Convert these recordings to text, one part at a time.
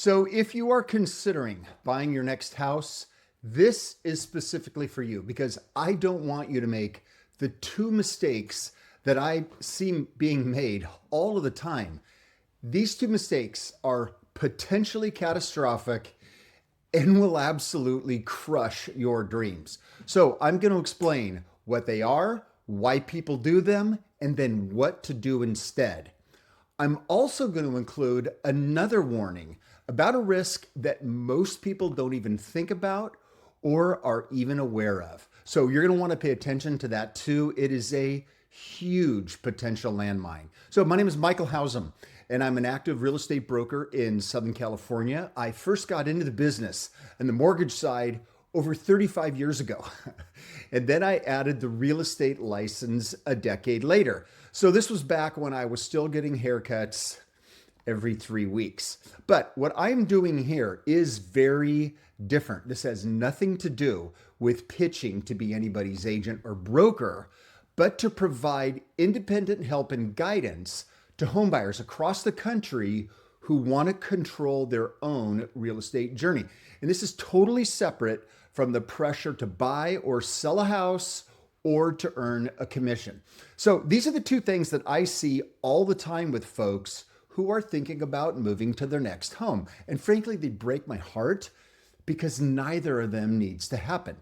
So if you are considering buying your next house, this is specifically for you because I don't want you to make the two mistakes that I see being made all of the time. These two mistakes are potentially catastrophic and will absolutely crush your dreams. So I'm going to explain what they are, why people do them, and then what to do instead. I'm also going to include another warning about a risk that most people don't even think about or are even aware of. So you're going to want to pay attention to that too. It is a huge potential landmine. So my name is Michael Hausam, and I'm an active real estate broker in Southern California. I first got into the business and the mortgage side over 35 years ago. And then I added the real estate license a decade later. So this was back when I was still getting haircuts every 3 weeks. But what I'm doing here is very different. This has nothing to do with pitching to be anybody's agent or broker, but to provide independent help and guidance to homebuyers across the country who want to control their own real estate journey. And this is totally separate from the pressure to buy or sell a house or to earn a commission. So these are the two things that I see all the time with folks who are thinking about moving to their next home. And frankly, they break my heart because neither of them needs to happen.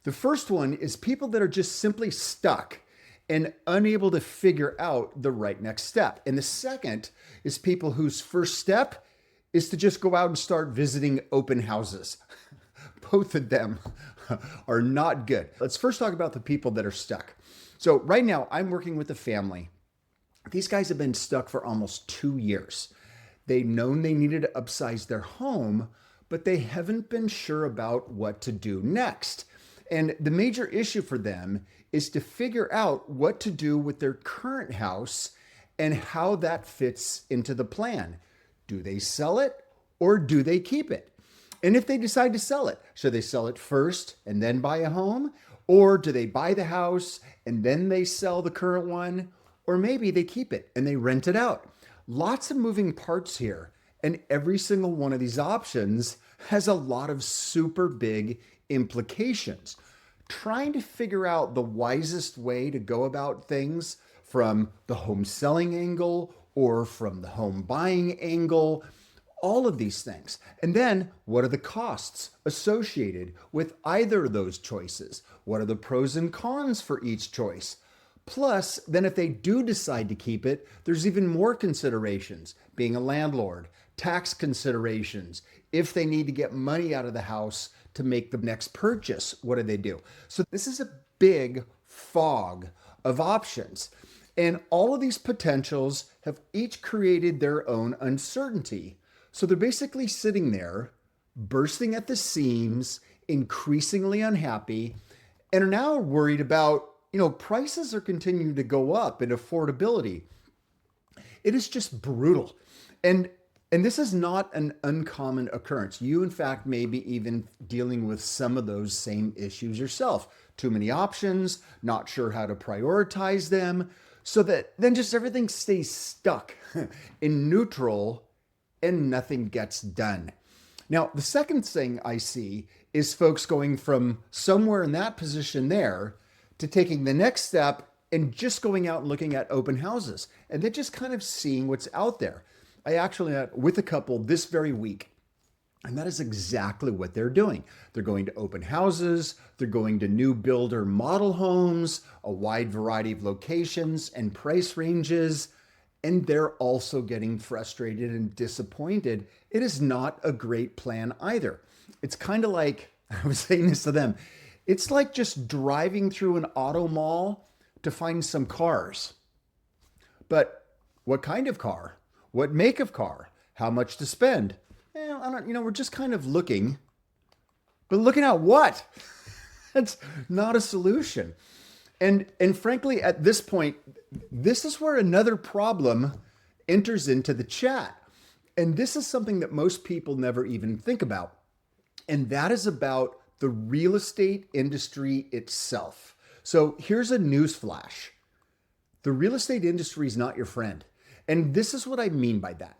The first one is people that are just simply stuck and unable to figure out the right next step. And the second is people whose first step is to just go out and start visiting open houses. Both of them are not good. Let's first talk about the people that are stuck. So right now I'm working with a family. These guys have been stuck for almost 2 years. They've known they needed to upsize their home, but they haven't been sure about what to do next. And the major issue for them is to figure out what to do with their current house and how that fits into the plan. Do they sell it or do they keep it? And if they decide to sell it, should they sell it first and then buy a home? Or do they buy the house and then they sell the current one? Or maybe they keep it and they rent it out. Lots of moving parts here. And every single one of these options has a lot of super big implications. Trying to figure out the wisest way to go about things from the home selling angle or from the home buying angle, all of these things. And then what are the costs associated with either of those choices? What are the pros and cons for each choice? Plus, then if they do decide to keep it, there's even more considerations, being a landlord, tax considerations, if they need to get money out of the house to make the next purchase, what do they do? So this is a big fog of options. And all of these potentials have each created their own uncertainty. So they're basically sitting there, bursting at the seams, increasingly unhappy, and are now worried about, prices are continuing to go up and affordability. It is just brutal. And this is not an uncommon occurrence. You, in fact, may be even dealing with some of those same issues yourself. Too many options, not sure how to prioritize them, so that then just everything stays stuck in neutral and nothing gets done. Now, the second thing I see is folks going from somewhere in that position there to taking the next step and just going out and looking at open houses and then just kind of seeing what's out there. I actually met with a couple this very week, and that is exactly what they're doing. They're going to open houses, they're going to new builder model homes, a wide variety of locations and price ranges, and they're also getting frustrated and disappointed. It is not a great plan either. It's kind of like, I was saying this to them, it's like just driving through an auto mall to find some cars. But what kind of car? What make of car? How much to spend? We're just kind of looking, but looking at what? That's not a solution. And frankly, at this point, this is where another problem enters into the chat. And this is something that most people never even think about. And that is about the real estate industry itself. So here's a news flash. The real estate industry is not your friend. And this is what I mean by that.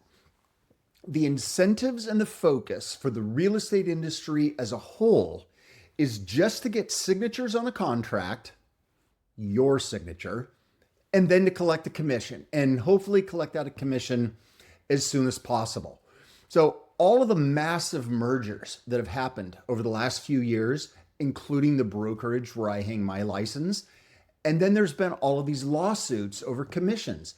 The incentives and the focus for the real estate industry as a whole is just to get signatures on a contract, your signature, and then to collect a commission and hopefully collect out a commission as soon as possible. So all of the massive mergers that have happened over the last few years, including the brokerage where I hang my license, and then there's been all of these lawsuits over commissions,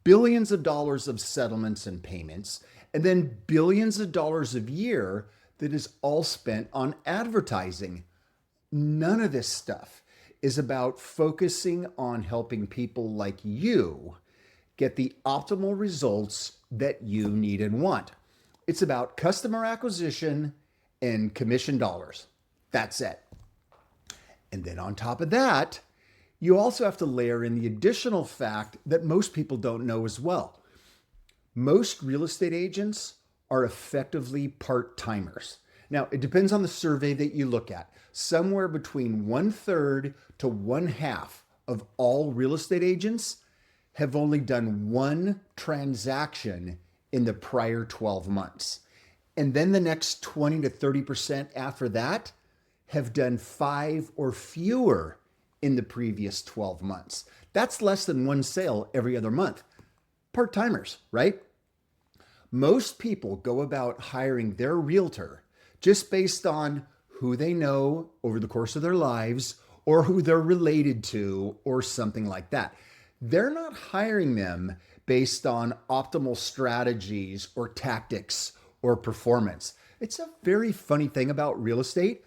billions of dollars of settlements and payments, and then billions of dollars a year that is all spent on advertising. None of this stuff is about focusing on helping people like you get the optimal results that you need and want. It's about customer acquisition and commission dollars. That's it. And then on top of that, you also have to layer in the additional fact that most people don't know as well. Most real estate agents are effectively part-timers. Now, it depends on the survey that you look at. Somewhere between 1/3 to 1/2 of all real estate agents have only done one transaction in the prior 12 months. And then the next 20 to 30% after that have done 5 or fewer in the previous 12 months. That's less than one sale every other month. Part-timers, right? Most people go about hiring their realtor just based on who they know over the course of their lives or who they're related to or something like that. They're not hiring them based on optimal strategies or tactics or performance. It's a very funny thing about real estate.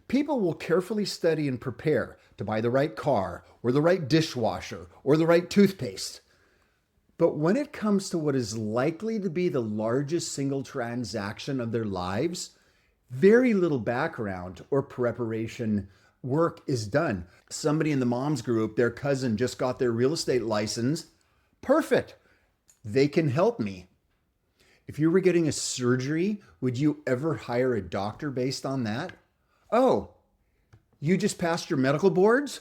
People will carefully study and prepare to buy the right car or the right dishwasher or the right toothpaste. But when it comes to what is likely to be the largest single transaction of their lives, very little background or preparation work is done. Somebody in the mom's group, their cousin just got their real estate license. Perfect. They can help me. If you were getting a surgery, would you ever hire a doctor based on that? Oh, you just passed your medical boards?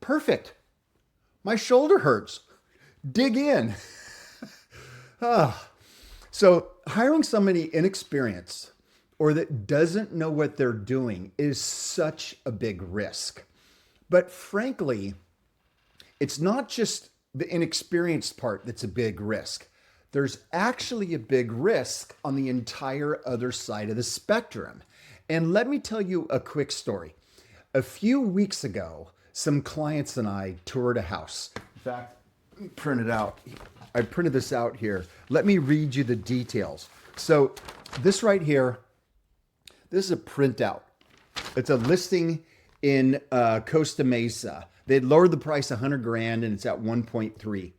Perfect. My shoulder hurts. Dig in. So hiring somebody inexperienced or that doesn't know what they're doing is such a big risk. But frankly, it's not just the inexperienced part that's a big risk. There's actually a big risk on the entire other side of the spectrum. And let me tell you a quick story. A few weeks ago, some clients and I toured a house. In fact, I printed this out here. Let me read you the details. So this right here, this is a printout. It's a listing in Costa Mesa. They'd lowered the price $100,000 and it's at 1.3.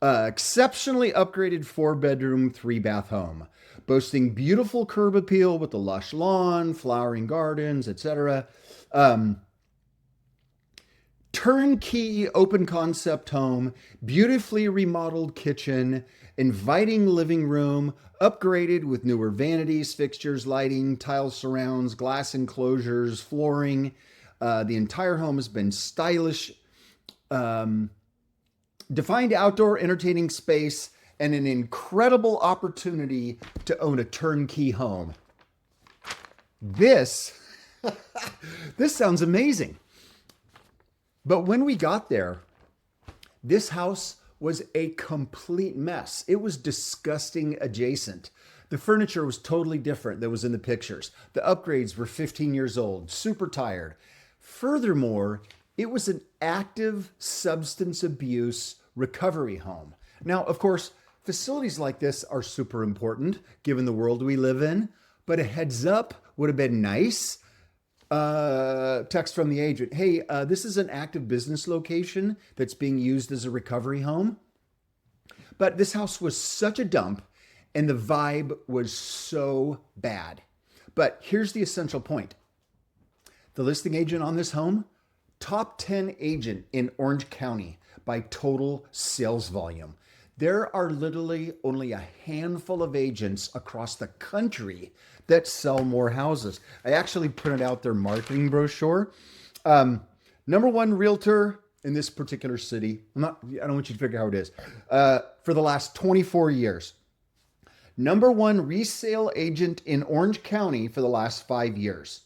Exceptionally upgraded 4-bedroom, 3-bath home, boasting beautiful curb appeal with a lush lawn, flowering gardens, etc. Turnkey open concept home, beautifully remodeled kitchen, inviting living room, upgraded with newer vanities, fixtures, lighting, tile surrounds, glass enclosures, flooring. The entire home has been stylish, defined outdoor entertaining space, and an incredible opportunity to own a turnkey home. This sounds amazing. But when we got there, this house was a complete mess. It was disgusting adjacent. The furniture was totally different than was in the pictures. The upgrades were 15 years old, super tired. Furthermore, it was an active substance abuse recovery home. Now, of course, facilities like this are super important given the world we live in, but a heads up would have been nice. Text from the agent. Hey, this is an active business location that's being used as a recovery home. But this house was such a dump and the vibe was so bad. But here's the essential point. The listing agent on this home, top 10 agent in Orange County by total sales volume. There are literally only a handful of agents across the country that sell more houses. I actually printed out their marketing brochure. Number one realtor in this particular city. I don't want you to figure out how it is. For the last 24 years. #1 resale agent in Orange County for the last 5 years.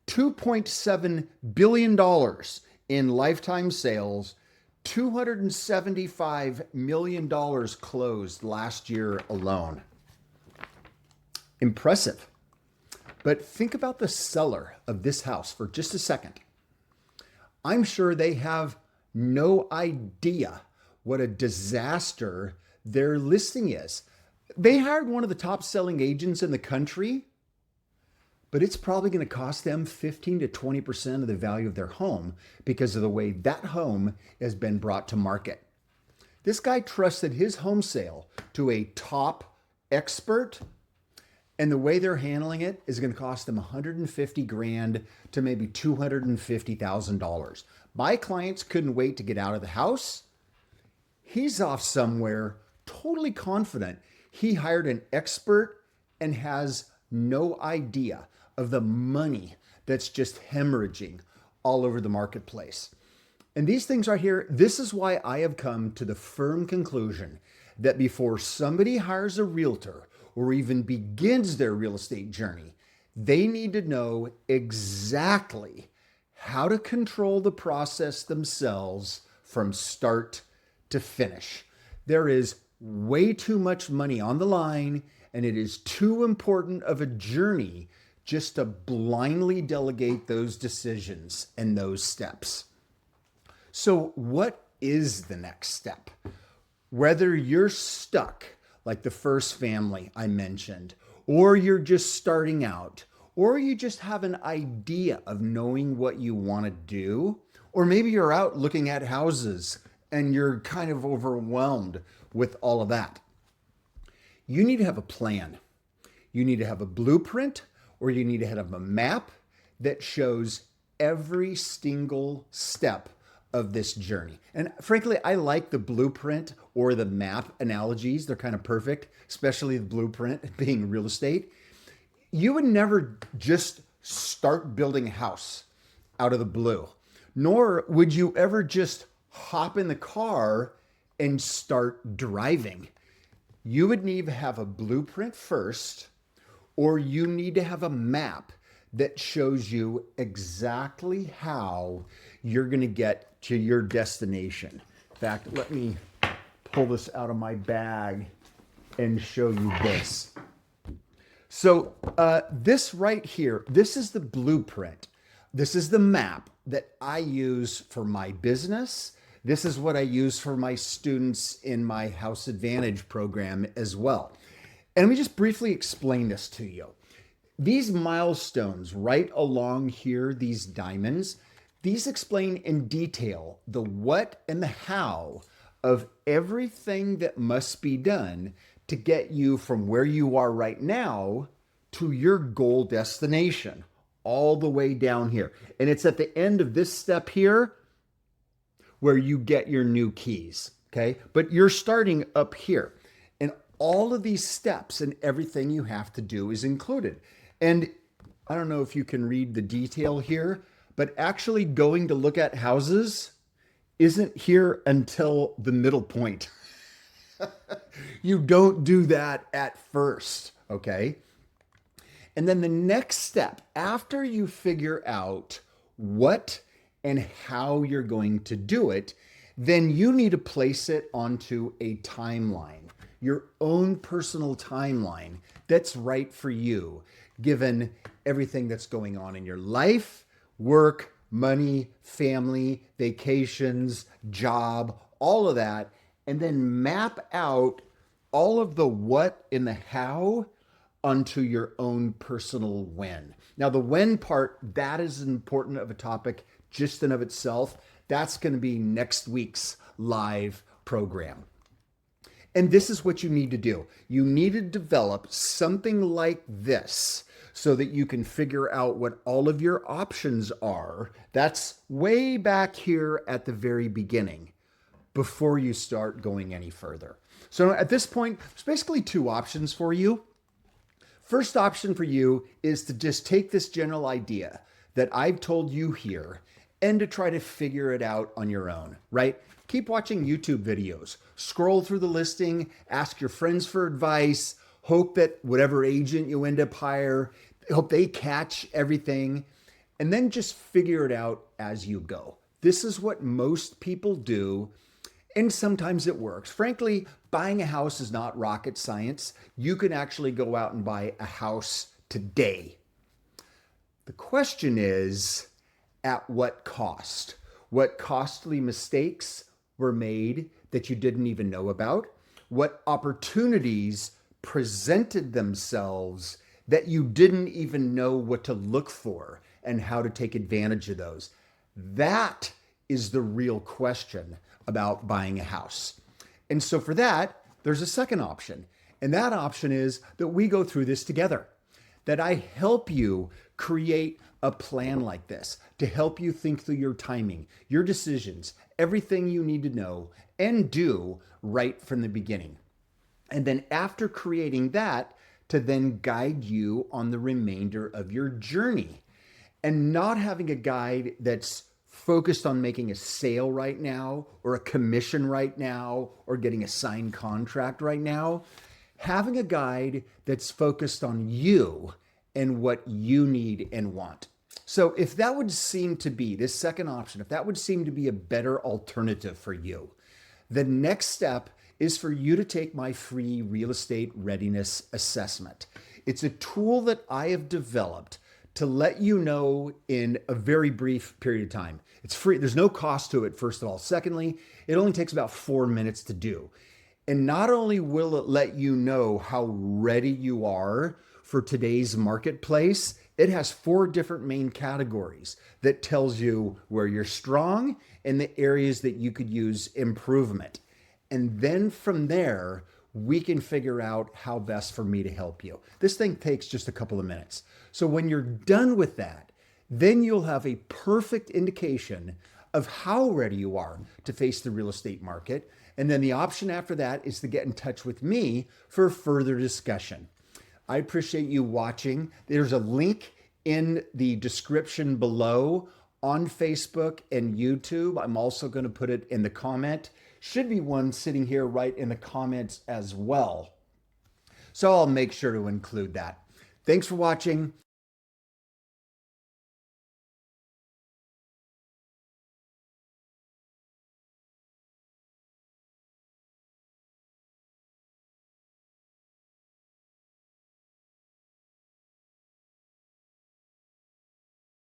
$2.7 billion in lifetime sales, $275 million closed last year alone. Impressive. But think about the seller of this house for just a second. I'm sure they have no idea what a disaster their listing is. They hired one of the top selling agents in the country, but it's probably going to cost them 15 to 20% of the value of their home because of the way that home has been brought to market. This guy trusted his home sale to a top expert, and the way they're handling it is going to cost them $150,000 to maybe $250,000. My clients couldn't wait to get out of the house. He's off somewhere, totally confident he hired an expert and has no idea of the money that's just hemorrhaging all over the marketplace. And these things right here, this is why I have come to the firm conclusion that before somebody hires a realtor or even begins their real estate journey, they need to know exactly how to control the process themselves from start to finish. There is way too much money on the line, and it is too important of a journey just to blindly delegate those decisions and those steps. So what is the next step? Whether you're stuck, like the first family I mentioned, or you're just starting out, or you just have an idea of knowing what you want to do, or maybe you're out looking at houses and you're kind of overwhelmed with all of that. You need to have a plan. You need to have a blueprint, or you need to have a map that shows every single step of this journey. And frankly, I like the blueprint or the map analogies. They're kind of perfect, especially the blueprint being real estate. You would never just start building a house out of the blue, nor would you ever just hop in the car and start driving. You would need to have a blueprint first, or you need to have a map that shows you exactly how you're going to get to your destination. In fact, let me pull this out of my bag and show you this. So this right here, this is the blueprint. This is the map that I use for my business. This is what I use for my students in my House Advantage program as well. And let me just briefly explain this to you. These milestones right along here, these diamonds, these explain in detail the what and the how of everything that must be done to get you from where you are right now to your goal destination, all the way down here. And it's at the end of this step here where you get your new keys, okay? But you're starting up here. And all of these steps and everything you have to do is included. And I don't know if you can read the detail here, but actually going to look at houses isn't here until the middle point. You don't do that at first, okay? And then the next step, after you figure out what and how you're going to do it, then you need to place it onto a timeline, your own personal timeline that's right for you, given everything that's going on in your life, work, money, family, vacations, job, all of that, and then map out all of the what and the how onto your own personal when. Now, the when part, that is important of a topic just in of itself. That's going to be next week's live program. And this is what you need to do. You need to develop something like this so that you can figure out what all of your options are. That's way back here at the very beginning before you start going any further. So at this point, there's basically two options for you. First option for you is to just take this general idea that I've told you here and to try to figure it out on your own, right? Keep watching YouTube videos, scroll through the listing, ask your friends for advice, hope that whatever agent you end up hope they catch everything, and then just figure it out as you go. This is what most people do, and sometimes it works. Frankly, buying a house is not rocket science. You can actually go out and buy a house today. The question is, at what cost? What costly mistakes were made that you didn't even know about? What opportunities presented themselves that you didn't even know what to look for and how to take advantage of those? That is the real question about buying a house. And so for that, there's a second option. And that option is that we go through this together, that I help you create a plan like this to help you think through your timing, your decisions, everything you need to know and do right from the beginning. And then after creating that, to then guide you on the remainder of your journey, and not having a guide that's focused on making a sale right now or a commission right now or getting a signed contract right now. Having a guide that's focused on you and what you need and want. So if that would seem to be this second option, if that would seem to be a better alternative for you, the next step is for you to take my free real estate readiness assessment. It's a tool that I have developed to let you know in a very brief period of time. It's free. There's no cost to it, first of all. Secondly, it only takes about 4 minutes to do. And not only will it let you know how ready you are for today's marketplace, it has 4 different main categories that tells you where you're strong and the areas that you could use improvement. And then from there, we can figure out how best for me to help you. This thing takes just a couple of minutes. So when you're done with that, then you'll have a perfect indication of how ready you are to face the real estate market. And then the option after that is to get in touch with me for further discussion. I appreciate you watching. There's a link in the description below on Facebook and YouTube. I'm also going to put it in the comment. Should be one sitting here right in the comments as well. So I'll make sure to include that. Thanks for watching.